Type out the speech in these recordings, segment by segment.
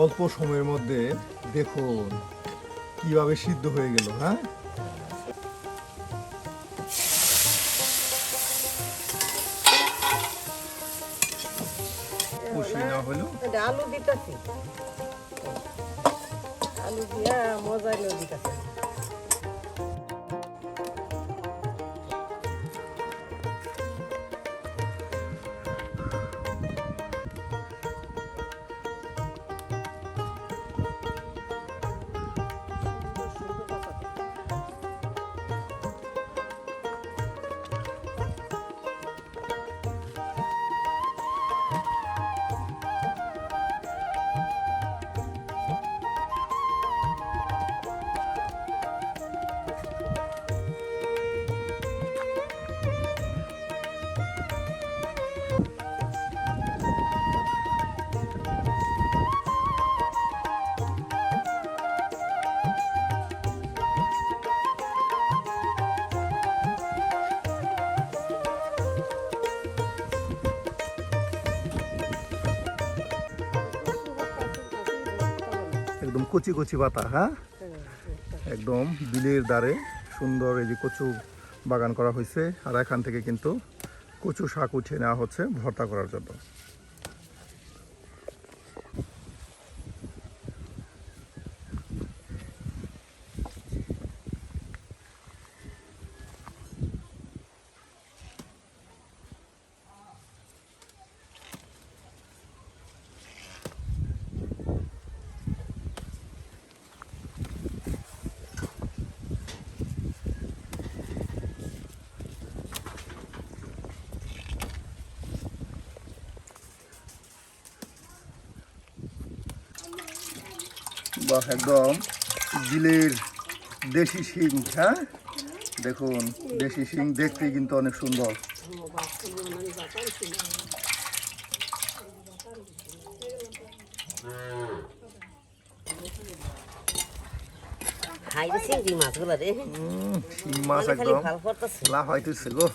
অল্প সময়ের মধ্যে দেখুন কিভাবে সিদ্ধ হয়ে গেল। হ্যাঁ, কষিয়ে নেওয়া হলো। আলু দিতেছি, আলু দিয়া মজা দিতেছি। একদম কচি কচি পাতা। হ্যাঁ, একদম বিলের ধারে সুন্দর এই যে কচু বাগান করা হয়েছে, আর এখান থেকে কিন্তু কচু শাক উঠিয়ে নেওয়া হচ্ছে ভর্তা করার জন্য। বাহ, একদম বিলের দেশি শিং। হ্যাঁ, দেখুন দেশি শিং দেখতে কিন্তু অনেক সুন্দর। চিংড়ি মাছগুলো রে, শিং মাছ একদম লাভ হইতেছে গো।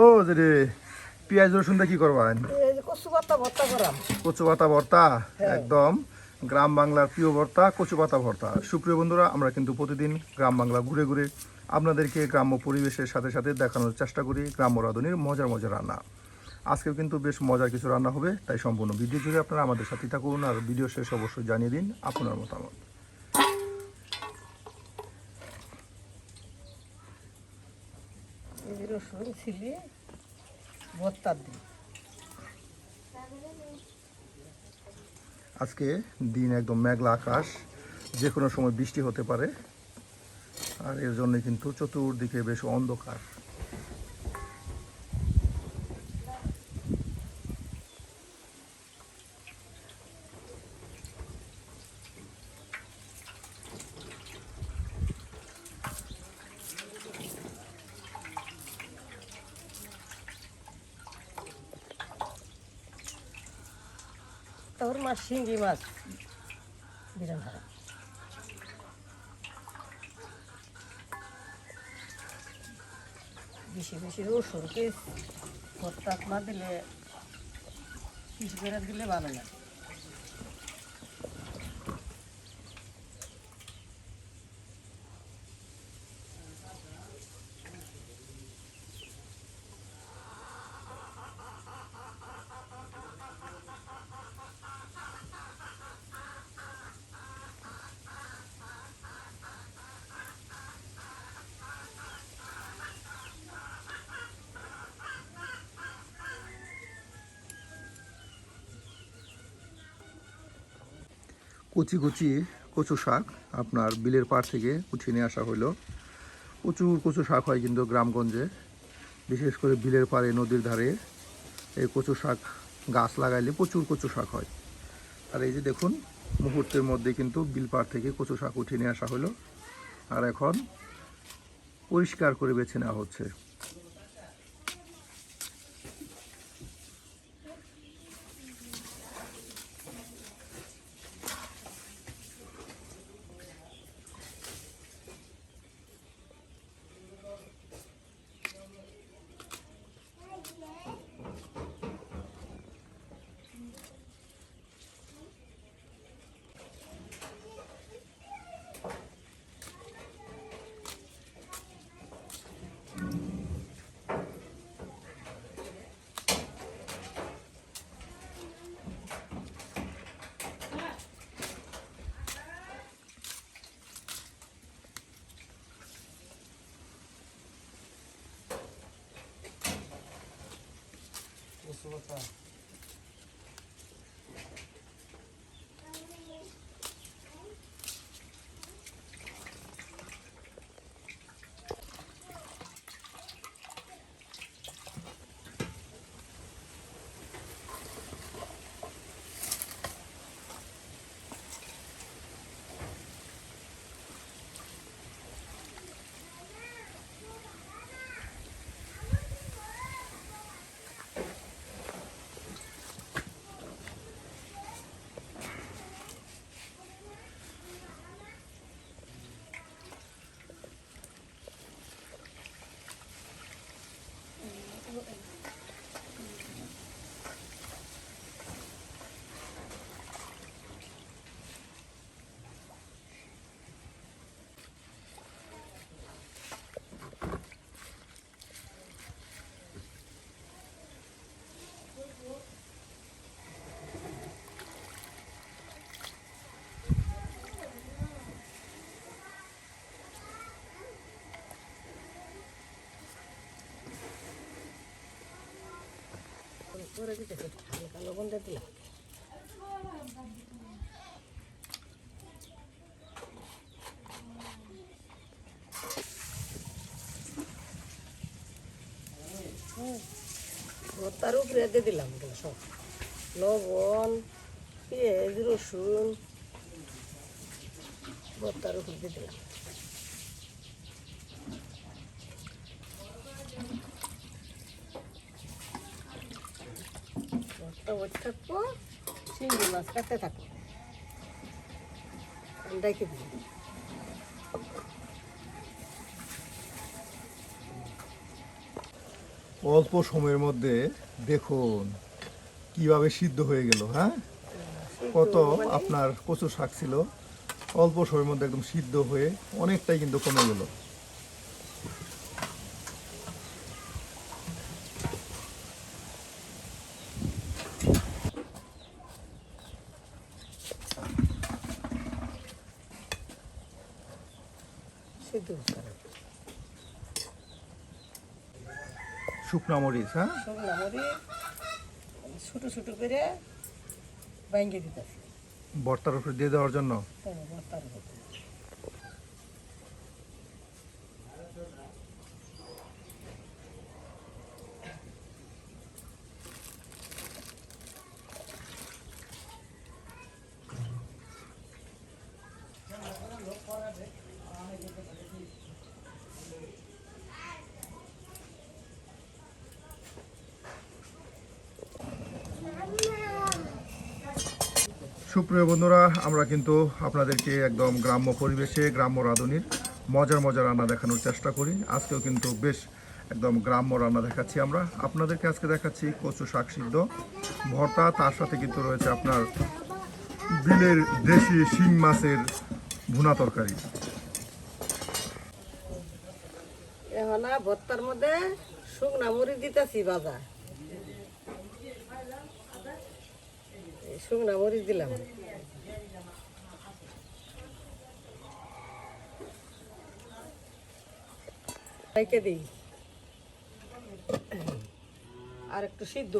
ও যে পেঁয়াজ রসুন দিয়ে কি করবেন? কচু পাতা ভর্তা করাম। কচু পাতা ভর্তা, একদম গ্রাম বাংলার প্রিয় ভর্তা, কচু পাতা ভর্তা। সুপ্রিয় বন্ধুরা, আমরা কিন্তু প্রতিদিন গ্রাম বাংলা ঘুরে ঘুরে আপনাদেরকে গ্রাম্য পরিবেশের সাথে সাথে দেখানোর চেষ্টা করি গ্রাম্য রাঁধুনির মজার মজার রান্না। আজকেও কিন্তু বেশ মজার কিছু রান্না হবে, তাই সম্পূর্ণ ভিডিও জুড়ে আপনারা আমাদের সাথে থাকুন, আর ভিডিও শেষ অবশ্যই জানিয়ে দিন আপনার মতামত। রসুন ছিলি ভর্তা দিই। আজকে দিন একদম মেঘলা আকাশ, যে কোনো সময় বৃষ্টি হতে পারে, আর এর জন্য কিন্তু চতুর্দিকে বেশ অন্ধকার। তোর মাছ শিঙ্গি মাছ বিরান হারা বেশি বেশি রসুনকে ভর্তা না দিলে পিস করে দিলে ভালো লাগে। কুচি কুচি কচু শাক আপনার বিলের পাড় থেকে উঠিয়ে নিয়ে আসা হলো। প্রচুর কচু শাক হয় কিন্তু গ্রামগঞ্জে, বিশেষ করে বিলের পাড়ে নদীর ধারে এই কচু শাক গাছ লাগাইলে প্রচুর কচু শাক হয়। আর এই যে দেখুন, মুহূর্তের মধ্যে কিন্তু বিল পাড় থেকে কচু শাক উঠিয়ে নিয়ে আসা হলো, আর এখন পরিষ্কার করে বেছে নেওয়া হচ্ছে। করে দিতেছে হালকা লবণ দিয়ে দিলাম। ভর্তার উপরে দিয়ে দিলাম এগুলো সব, লবণ, পেঁয়াজ, রসুন ভর্তার উপরে দিয়ে দিলাম। ভর্তা বসে থাকবো, চিংড়ি মাছ কাটতে থাকবো, রেখে দিই। অল্প সময়ের মধ্যে দেখুন কিভাবে সিদ্ধ হয়ে গেল। হ্যাঁ, কত আপনার কচু শাক ছিল, অল্প সময়ের মধ্যে একদম সিদ্ধ হয়ে অনেকটাই কিন্তু কমে গেল। সিদ্ধ করতে হবে। শুকনা মরিচ, হ্যাঁ, শুকনা মরিচ ছোটো ছোটো করে ভেঙে দিতেছি ভর্তার উপরে দিয়ে দেওয়ার জন্য। ভর্তার উপরে। সুপ্রিয় বন্ধুরা, আমরা কিন্তু আপনাদেরকে একদম গ্রাম্য পরিবেশে গ্রাম্য রাঁধুনির মজার মজার রান্না দেখানোর চেষ্টা করি। আজকেও কিন্তু বেশ একদম গ্রাম্য রান্না দেখাচ্ছি আমরা আপনাদেরকে। আজকে দেখাচ্ছি কচু শাক সিদ্ধ ভর্তা, তার সাথে কিন্তু রয়েছে আপনার বিলের দেশি শিং মাছের ভুনা তরকারি। এখন ভর্তার মধ্যে শুকনা মরিচ দিতেছি ভাজা, শুকনা মরিচ দিলাম। রেখে দিই আর একটু সিদ্ধ।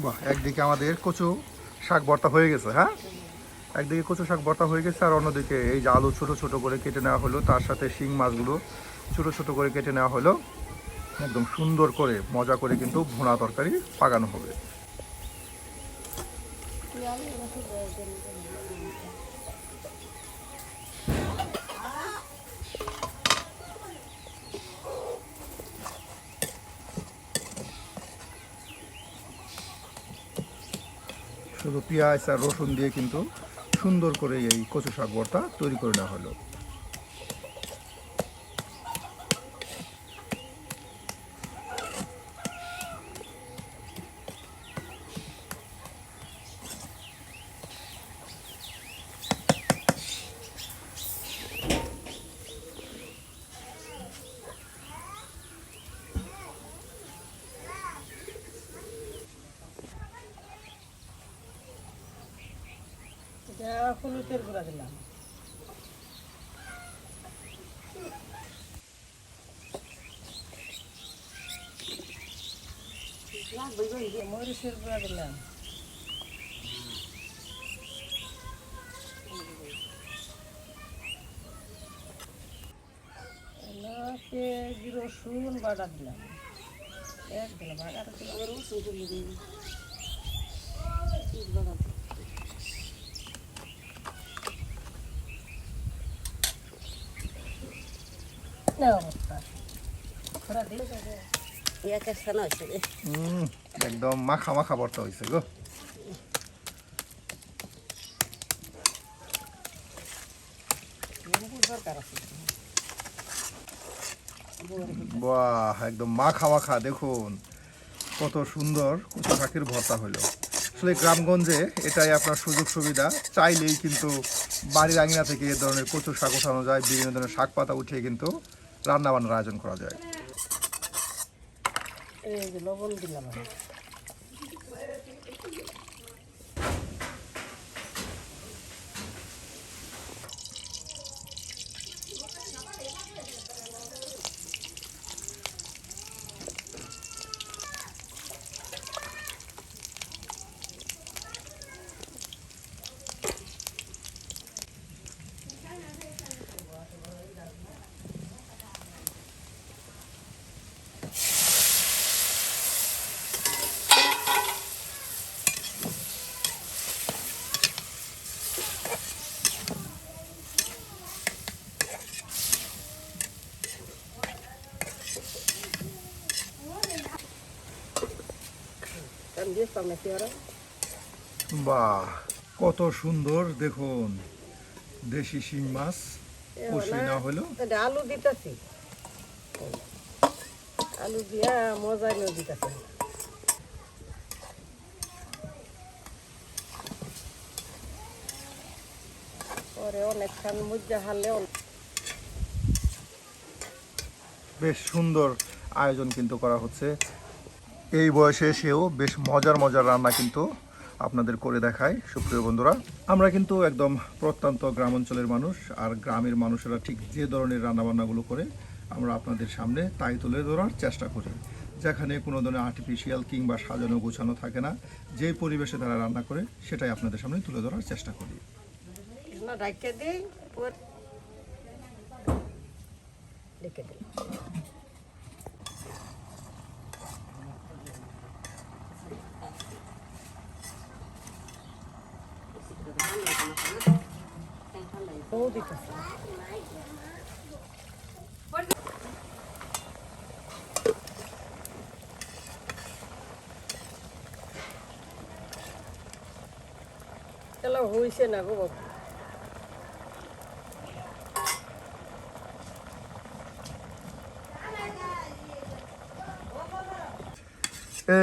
বাহ, একদিকে আমাদের কচু শাক ভর্তা হয়ে গেছে। হ্যাঁ, একদিকে কচু শাক ভর্তা হয়ে গেছে, আর অন্যদিকে এই যে আলু ছোট ছোট করে কেটে নেওয়া হলো, তার সাথে শিং মাছগুলো ছোট ছোট করে কেটে নেওয়া হলো। একদম সুন্দর করে মজা করে কিন্তু ভুনা তরকারি পাকানো হবে। শুধু পেঁয়াজ আর রসুন দিয়ে কিন্তু সুন্দর করে এই কচু শাক ভর্তা তৈরি করে নেওয়া হলো। হলুদের গুঁড়া দিলাম, মরিচের গুঁড়া দিলাম, রসুন বাটা দিলাম, একদিন বাটাটা দিলাম, রসুন একদম মাখা মাখা ভর্তা হয়েছে গো। বাহ, একদম মাখা মাখা। দেখুন কত সুন্দর কচু শাকের ভর্তা হলো। আসলে গ্রামগঞ্জে এটাই আপনার সুযোগ সুবিধা, চাইলেই কিন্তু বাড়ির আঙিনা থেকে এ ধরনের কচু শাক উঠানো যায়, বিভিন্ন ধরনের শাক পাতা উঠিয়ে কিন্তু রান্না বান্নার আয়োজন করা যায়। লবণ দিলাম, দিয়ে চামড়া ওরা বাহ, কত সুন্দর দেখুন, দেশি শিং মাছ কষিয়ে নেওয়া হলো। আলু দিতেছি, আলু দিয়া মজা নিয়ে দিতেছি। পরে অনেকক্ষণ মজা হারলে বেশ সুন্দর আয়োজন কিন্তু করা হচ্ছে। এই বয়সে এসেও বেশ মজার মজার রান্না কিন্তু আপনাদের করে দেখায়। সুপ্রিয় বন্ধুরা, আমরা কিন্তু একদম প্রত্যন্ত গ্রাম অঞ্চলের মানুষ, আর গ্রামের মানুষেরা ঠিক যে ধরনের রান্নাবান্নাগুলো করে আমরা আপনাদের সামনে তাই তুলে ধরার চেষ্টা করি, যেখানে কোনো ধরনের আর্টিফিশিয়াল কিংবা সাজানো গোছানো থাকে না। যেই পরিবেশে তারা রান্না করে সেটাই আপনাদের সামনে তুলে ধরার চেষ্টা করি। রেখে দিই, রেখে দিই। ও দিতেছি চলো, হইছে না গো বাবু।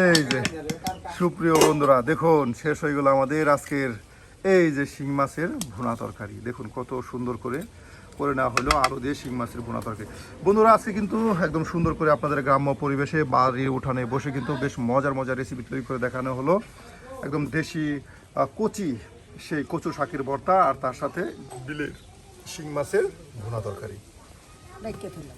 এই যে সুপ্রিয় বন্ধুরা, দেখুন শেষ হয়ে গেল আমাদের আজকের এই যে শিং মাছের ভুনা তরকারি। দেখুন কত সুন্দর করে করে নেওয়া হলো আলু দিয়ে শিং মাছের ভুনা তরকারি। বন্ধুরা, আজকে কিন্তু একদম সুন্দর করে আপনাদের গ্রাম্য পরিবেশে বাড়ির উঠানে বসে কিন্তু বেশ মজার মজার রেসিপি তৈরি করে দেখানো হলো। একদম দেশি কচি সেই কচু শাকের ভর্তা, আর তার সাথে বিলের শিং মাছের ভুনা তরকারি। রেখে দিলাম।